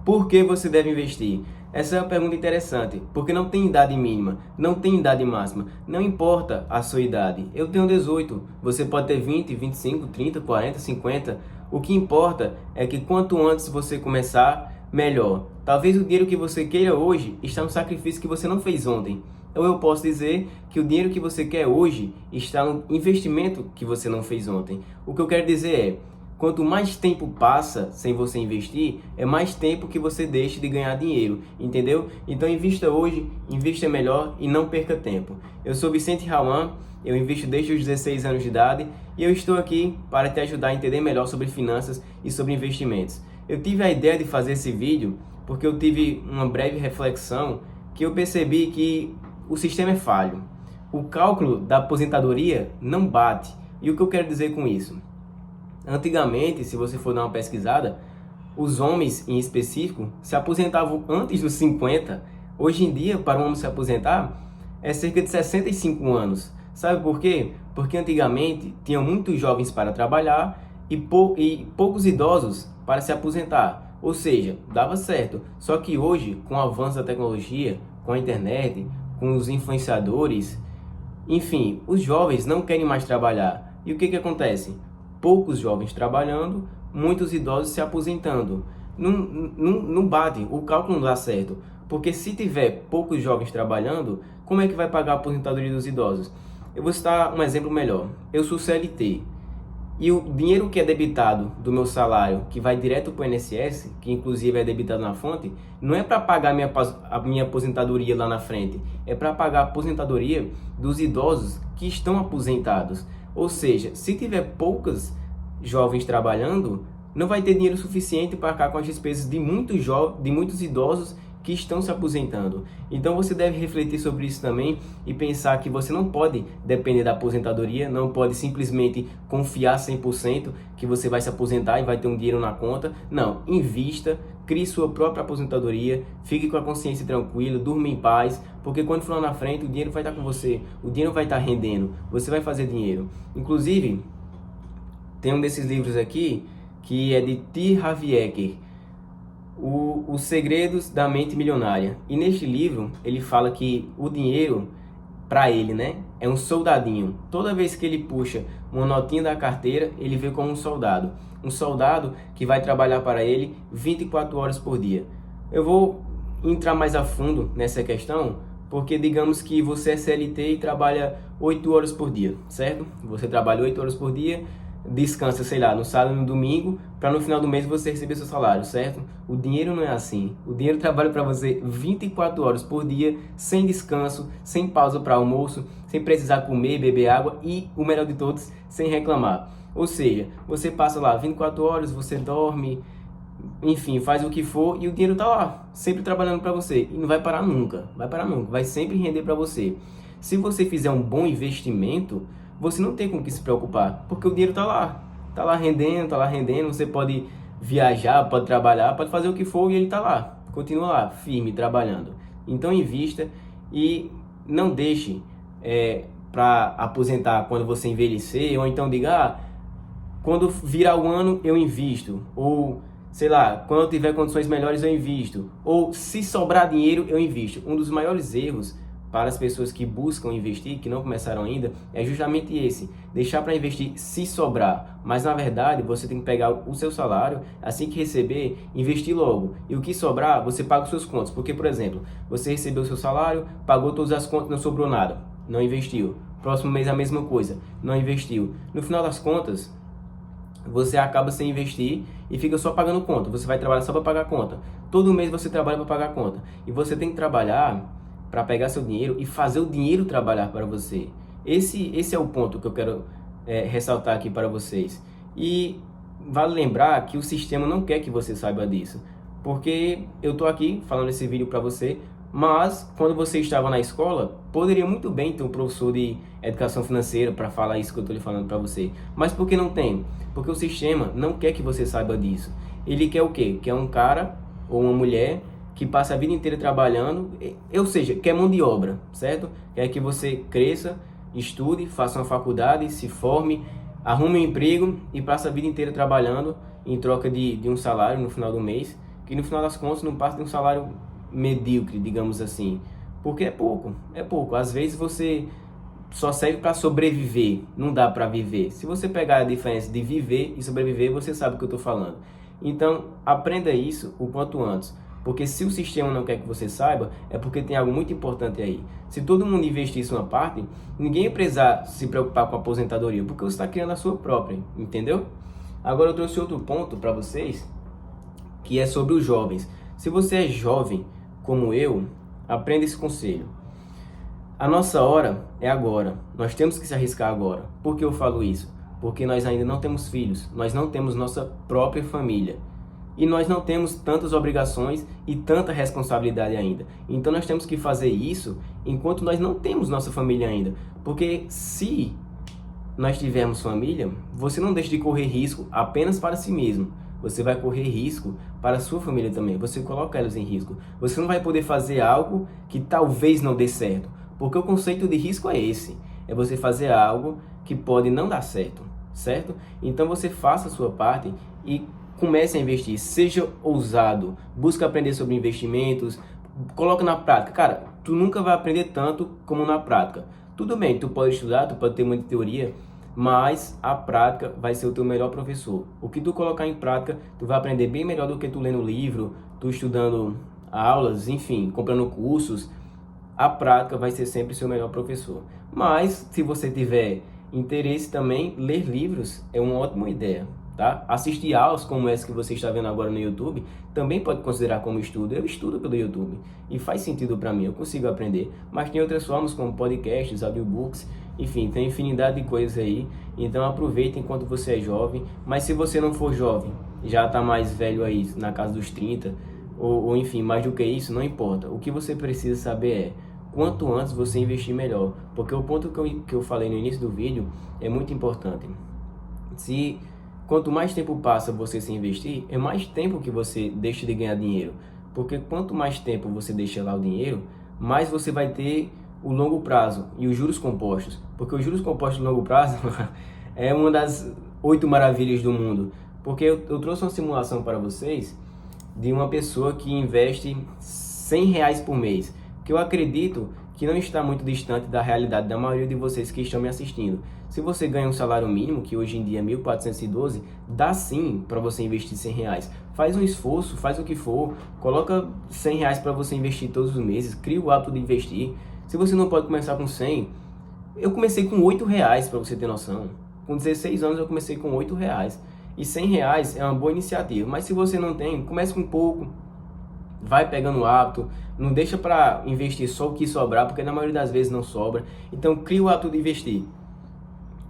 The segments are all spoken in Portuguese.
Por que você deve investir? Essa é uma pergunta interessante, porque não tem idade mínima, não tem idade máxima, não importa a sua idade. Eu tenho 18, você pode ter 20, 25, 30, 40, 50. O que importa é que quanto antes você começar, melhor. Talvez o dinheiro que você queira hoje está no sacrifício que você não fez ontem. Ou eu posso dizer que o dinheiro que você quer hoje está no investimento que você não fez ontem. O que eu quero dizer é, quanto mais tempo passa sem você investir, é mais tempo que você deixa de ganhar dinheiro, entendeu? Então invista hoje, invista melhor e não perca tempo. Eu sou Vicente Rauan, eu invisto desde os 16 anos de idade e eu estou aqui para te ajudar a entender melhor sobre finanças e sobre investimentos. Eu tive a ideia de fazer esse vídeo porque eu tive uma breve reflexão que eu percebi que o sistema é falho. O cálculo da aposentadoria não bate. E o que eu quero dizer com isso? Antigamente, se você for dar uma pesquisada, os homens em específico se aposentavam antes dos 50. Hoje em dia, para um homem se aposentar, é cerca de 65 anos. Sabe por quê? Porque antigamente tinham muitos jovens para trabalhar e poucos idosos para se aposentar. Ou seja, dava certo. Só que hoje, com o avanço da tecnologia, com a internet, com os influenciadores, enfim, os jovens não querem mais trabalhar. E o que acontece? Poucos jovens trabalhando, muitos idosos se aposentando. Não bate, o cálculo não dá certo. Porque se tiver poucos jovens trabalhando, como é que vai pagar a aposentadoria dos idosos? Eu vou citar um exemplo melhor. Eu sou CLT. E o dinheiro que é debitado do meu salário, que vai direto para o INSS, que inclusive é debitado na fonte, não é para pagar a minha aposentadoria lá na frente, é para pagar a aposentadoria dos idosos que estão aposentados. Ou seja, se tiver poucos jovens trabalhando, não vai ter dinheiro suficiente para arcar com as despesas de muitos idosos que estão se aposentando. Então você deve refletir sobre isso também e pensar que você não pode depender da aposentadoria, não pode simplesmente confiar 100% que você vai se aposentar e vai ter um dinheiro na conta. Não, invista, crie sua própria aposentadoria, fique com a consciência tranquila, durma em paz, porque quando for lá na frente o dinheiro vai estar com você, o dinheiro vai estar rendendo, você vai fazer dinheiro. Inclusive, tem um desses livros aqui que é de T. Harv Eker, Os Segredos da Mente Milionária. E neste livro ele fala que o dinheiro, para ele, né, é um soldadinho. Toda vez que ele puxa uma notinha da carteira, ele vê como um soldado. Um soldado que vai trabalhar para ele 24 horas por dia. Eu vou entrar mais a fundo nessa questão, porque digamos que você é CLT e trabalha 8 horas por dia, certo? Você trabalha 8 horas por dia, descansa, sei lá, no sábado e no domingo, para no final do mês você receber seu salário, certo? O dinheiro não é assim. O dinheiro trabalha para você 24 horas por dia, sem descanso, sem pausa para almoço, sem precisar comer, beber água e, o melhor de todos, sem reclamar. Ou seja, você passa lá 24 horas, você dorme, enfim, faz o que for e o dinheiro tá lá, sempre trabalhando para você. E não vai parar nunca, vai sempre render para você. Se você fizer um bom investimento, você não tem com o que se preocupar, porque o dinheiro está lá rendendo, você pode viajar, pode trabalhar, pode fazer o que for e ele está lá, continua lá, firme, trabalhando. Então invista e não deixe para aposentar quando você envelhecer, ou então diga, quando virar o ano eu invisto, ou sei lá, quando eu tiver condições melhores eu invisto, ou se sobrar dinheiro eu invisto. Um dos maiores erros para as pessoas que buscam investir, que não começaram ainda, é justamente esse, deixar para investir se sobrar. Mas na verdade você tem que pegar o seu salário, assim que receber, investir logo. E o que sobrar, você paga os seus contos. Porque, por exemplo, você recebeu o seu salário, pagou todas as contas, não sobrou nada, não investiu. Próximo mês a mesma coisa, não investiu. No final das contas, você acaba sem investir e fica só pagando conta. Você vai trabalhar só para pagar conta. Todo mês você trabalha para pagar conta. E você tem que trabalhar para pegar seu dinheiro e fazer o dinheiro trabalhar para você. Esse é o ponto que eu quero ressaltar aqui para vocês. E vale lembrar que o sistema não quer que você saiba disso. Porque eu estou aqui falando esse vídeo para você, mas quando você estava na escola, poderia muito bem ter um professor de educação financeira para falar isso que eu estou lhe falando para você. Mas por que não tem? Porque o sistema não quer que você saiba disso. Ele quer o quê? Quer um cara ou uma mulher que passa a vida inteira trabalhando, ou seja, quer mão de obra, certo? Quer que você cresça, estude, faça uma faculdade, se forme, arrume um emprego e passe a vida inteira trabalhando em troca de um salário no final do mês. que no final das contas não passa de um salário medíocre, digamos assim. Porque é pouco, é pouco. Às vezes você só serve para sobreviver, não dá para viver. Se você pegar a diferença de viver e sobreviver, você sabe o que eu estou falando. Então, aprenda isso o quanto antes. Porque se o sistema não quer que você saiba, é porque tem algo muito importante aí. Se todo mundo investisse uma parte, ninguém ia precisar se preocupar com a aposentadoria, porque você está criando a sua própria, entendeu? Agora eu trouxe outro ponto para vocês, que é sobre os jovens. Se você é jovem, como eu, aprenda esse conselho. A nossa hora é agora. Nós temos que se arriscar agora. Por que eu falo isso? Porque nós ainda não temos filhos, nós não temos nossa própria família. E nós não temos tantas obrigações e tanta responsabilidade ainda. Então nós temos que fazer isso enquanto nós não temos nossa família ainda. Porque se nós tivermos família, você não deixa de correr risco apenas para si mesmo. Você vai correr risco para a sua família também. Você coloca elas em risco. Você não vai poder fazer algo que talvez não dê certo. Porque o conceito de risco é esse. É você fazer algo que pode não dar certo. Certo? Então você faça a sua parte e comece a investir, seja ousado, busca aprender sobre investimentos, coloca na prática. Cara, tu nunca vai aprender tanto como na prática. Tudo bem, tu pode estudar, tu pode ter muita teoria, mas a prática vai ser o teu melhor professor. O que tu colocar em prática, tu vai aprender bem melhor do que tu lendo livro, tu estudando aulas, enfim, comprando cursos. A prática vai ser sempre o seu melhor professor. Mas, se você tiver interesse também, ler livros é uma ótima ideia. Tá? Assistir aulas como essa que você está vendo agora no YouTube também pode considerar como estudo. Eu estudo pelo YouTube e faz sentido para mim, eu consigo aprender. Mas tem outras formas como podcasts, audiobooks, enfim, tem infinidade de coisas aí. Então aproveita enquanto você é jovem. Mas se você não for jovem, já está mais velho aí, na casa dos 30, ou enfim, mais do que isso, não importa. O que você precisa saber é quanto antes você investir melhor. Porque o ponto que eu falei no início do vídeo é muito importante. Quanto mais tempo passa você sem investir, é mais tempo que você deixa de ganhar dinheiro. Porque quanto mais tempo você deixa lá o dinheiro, mais você vai ter o longo prazo e os juros compostos. Porque os juros compostos de longo prazo é uma das 8 maravilhas do mundo. Porque eu trouxe uma simulação para vocês de uma pessoa que investe R$100 por mês. Que eu acredito que não está muito distante da realidade da maioria de vocês que estão me assistindo. Se você ganha um salário mínimo, que hoje em dia é 1.412, dá sim para você investir R$100. Faz um esforço, faz o que for, coloca R$100 para você investir todos os meses, cria o hábito de investir. Se você não pode começar com 100, eu comecei com R$8, para você ter noção. Com 16 anos eu comecei com R$8. E R$100 é uma boa iniciativa, mas se você não tem, comece com pouco. Vai pegando o hábito, não deixa para investir só o que sobrar, porque na maioria das vezes não sobra. Então cria o hábito de investir.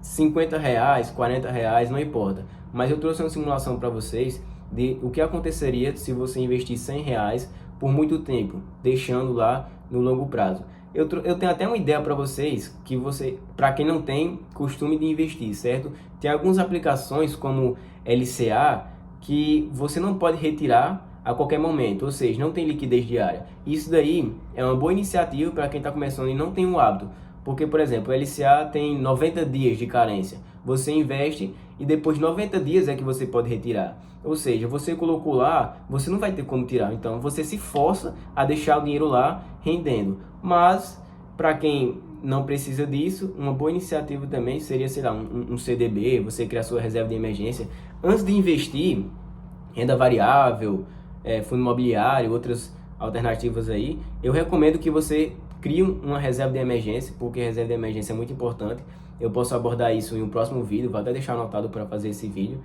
R$50, R$40, não importa. Mas eu trouxe uma simulação para vocês de o que aconteceria se você investir R$100 por muito tempo, deixando lá no longo prazo. Eu tenho até uma ideia para vocês, para quem não tem costume de investir, certo? Tem algumas aplicações como LCA que você não pode retirar a qualquer momento, ou seja, não tem liquidez diária. Isso daí é uma boa iniciativa para quem está começando e não tem o hábito. Porque, por exemplo, o LCA tem 90 dias de carência. Você investe e depois de 90 dias é que você pode retirar. Ou seja, você colocou lá, você não vai ter como tirar. Então, você se força a deixar o dinheiro lá rendendo. Mas, para quem não precisa disso, uma boa iniciativa também seria, sei lá, um CDB, você criar sua reserva de emergência. Antes de investir, renda variável, fundo imobiliário, outras alternativas aí, eu recomendo que você crie uma reserva de emergência, porque a reserva de emergência é muito importante. Eu posso abordar isso em um próximo vídeo, vou até deixar anotado para fazer esse vídeo.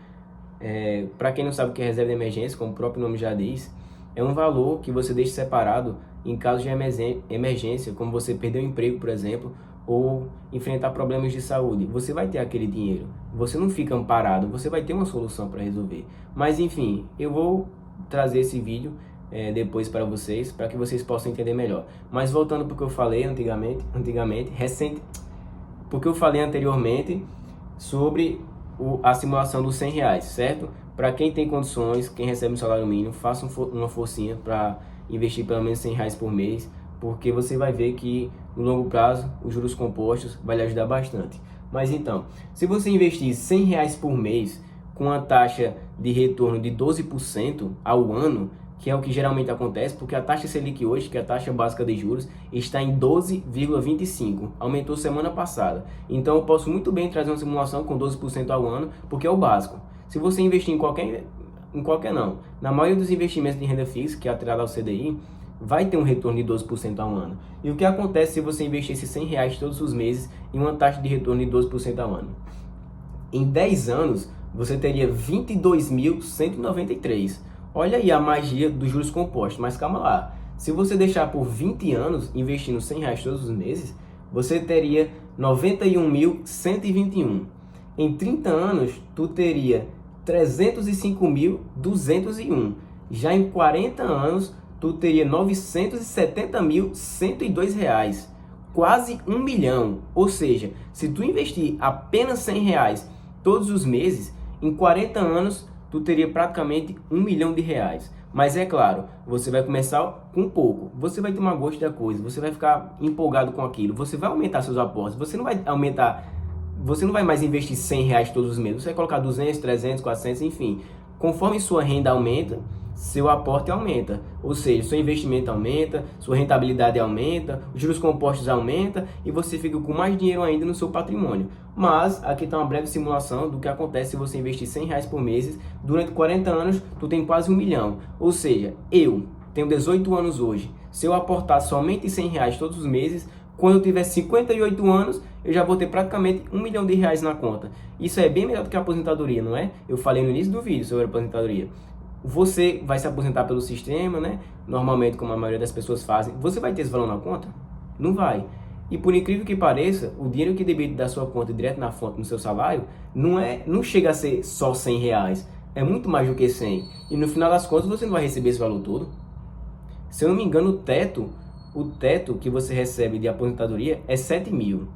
Para quem não sabe o que é reserva de emergência, como o próprio nome já diz, é um valor que você deixa separado em caso de emergência, como você perder o emprego, por exemplo, ou enfrentar problemas de saúde. Você vai ter aquele dinheiro, você não fica amparado, você vai ter uma solução para resolver. Mas enfim, eu vou trazer esse vídeo depois para vocês que vocês possam entender melhor. Mas voltando para o que eu falei porque eu falei anteriormente sobre a simulação dos R$100, certo? Para quem tem condições, quem recebe um salário mínimo, faça uma forcinha para investir pelo menos R$100 por mês, porque você vai ver que no longo prazo os juros compostos vai lhe ajudar bastante. Mas então, se você investir R$100 por mês com uma taxa de retorno de 12% ao ano, que é o que geralmente acontece, porque a taxa Selic hoje, que é a taxa básica de juros, está em 12,25, aumentou semana passada. Então eu posso muito bem trazer uma simulação com 12% ao ano, porque é o básico. Se você investir em qualquer não, na maioria dos investimentos de renda fixa, que é atrelado ao CDI, vai ter um retorno de 12% ao ano. E o que acontece se você investir esses R$100 todos os meses em uma taxa de retorno de 12% ao ano? Em 10 anos, você teria 22.193. Olha aí a magia dos juros compostos, mas calma lá. Se você deixar por 20 anos, investindo R$100 todos os meses, você teria 91.121. Em 30 anos, tu teria 305.201. Já em 40 anos, tu teria 970.102 reais, quase 1 milhão. Ou seja, se tu investir apenas R$100 todos os meses, em 40 anos tu teria praticamente 1 milhão de reais. Mas é claro, você vai começar com pouco, você vai tomar gosto da coisa, você vai ficar empolgado com aquilo, você vai aumentar seus aportes, você não vai mais investir R$100 todos os meses, você vai colocar 200, 300, 400, enfim. Conforme sua renda aumenta, seu aporte aumenta, ou seja, seu investimento aumenta, sua rentabilidade aumenta, os juros compostos aumentam e você fica com mais dinheiro ainda no seu patrimônio. Mas aqui está uma breve simulação do que acontece se você investir R$100 por mês, durante 40 anos tu tem quase 1 milhão, ou seja, eu tenho 18 anos hoje, se eu aportar somente R$100 todos os meses, quando eu tiver 58 anos, eu já vou ter praticamente 1 milhão de reais na conta. Isso é bem melhor do que a aposentadoria, não é? Eu falei no início do vídeo sobre a aposentadoria. Você vai se aposentar pelo sistema, né? Normalmente, como a maioria das pessoas fazem. Você vai ter esse valor na conta? Não vai. E por incrível que pareça, o dinheiro que debita da sua conta direto na fonte, no seu salário, não chega a ser só R$100. É muito mais do que 100. E no final das contas, você não vai receber esse valor todo. Se eu não me engano, o teto que você recebe de aposentadoria é 7 mil.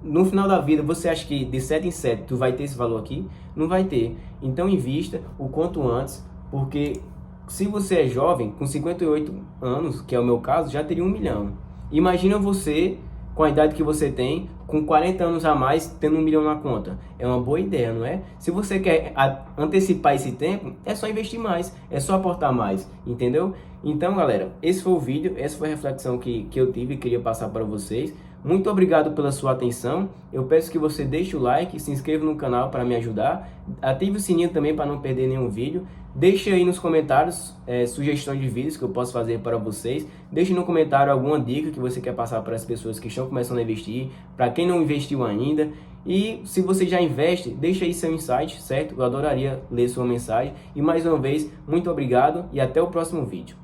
No final da vida, você acha que de 7 em 7 tu vai ter esse valor aqui? Não vai ter. Então invista o quanto antes, porque se você é jovem, com 58 anos, que é o meu caso, já teria 1 milhão. Imagina você, com a idade que você tem, com 40 anos a mais, tendo 1 milhão na conta. É uma boa ideia, não é? Se você quer antecipar esse tempo, é só investir mais, é só aportar mais, entendeu? Então, galera, esse foi o vídeo, essa foi a reflexão que eu tive e queria passar para vocês. Muito obrigado pela sua atenção. Eu peço que você deixe o like, se inscreva no canal para me ajudar. Ative o sininho também para não perder nenhum vídeo. Deixe aí nos comentários sugestões de vídeos que eu posso fazer para vocês. Deixe no comentário alguma dica que você quer passar para as pessoas que estão começando a investir, para quem não investiu ainda. E se você já investe, deixe aí seu insight, certo? Eu adoraria ler sua mensagem. E mais uma vez, muito obrigado e até o próximo vídeo.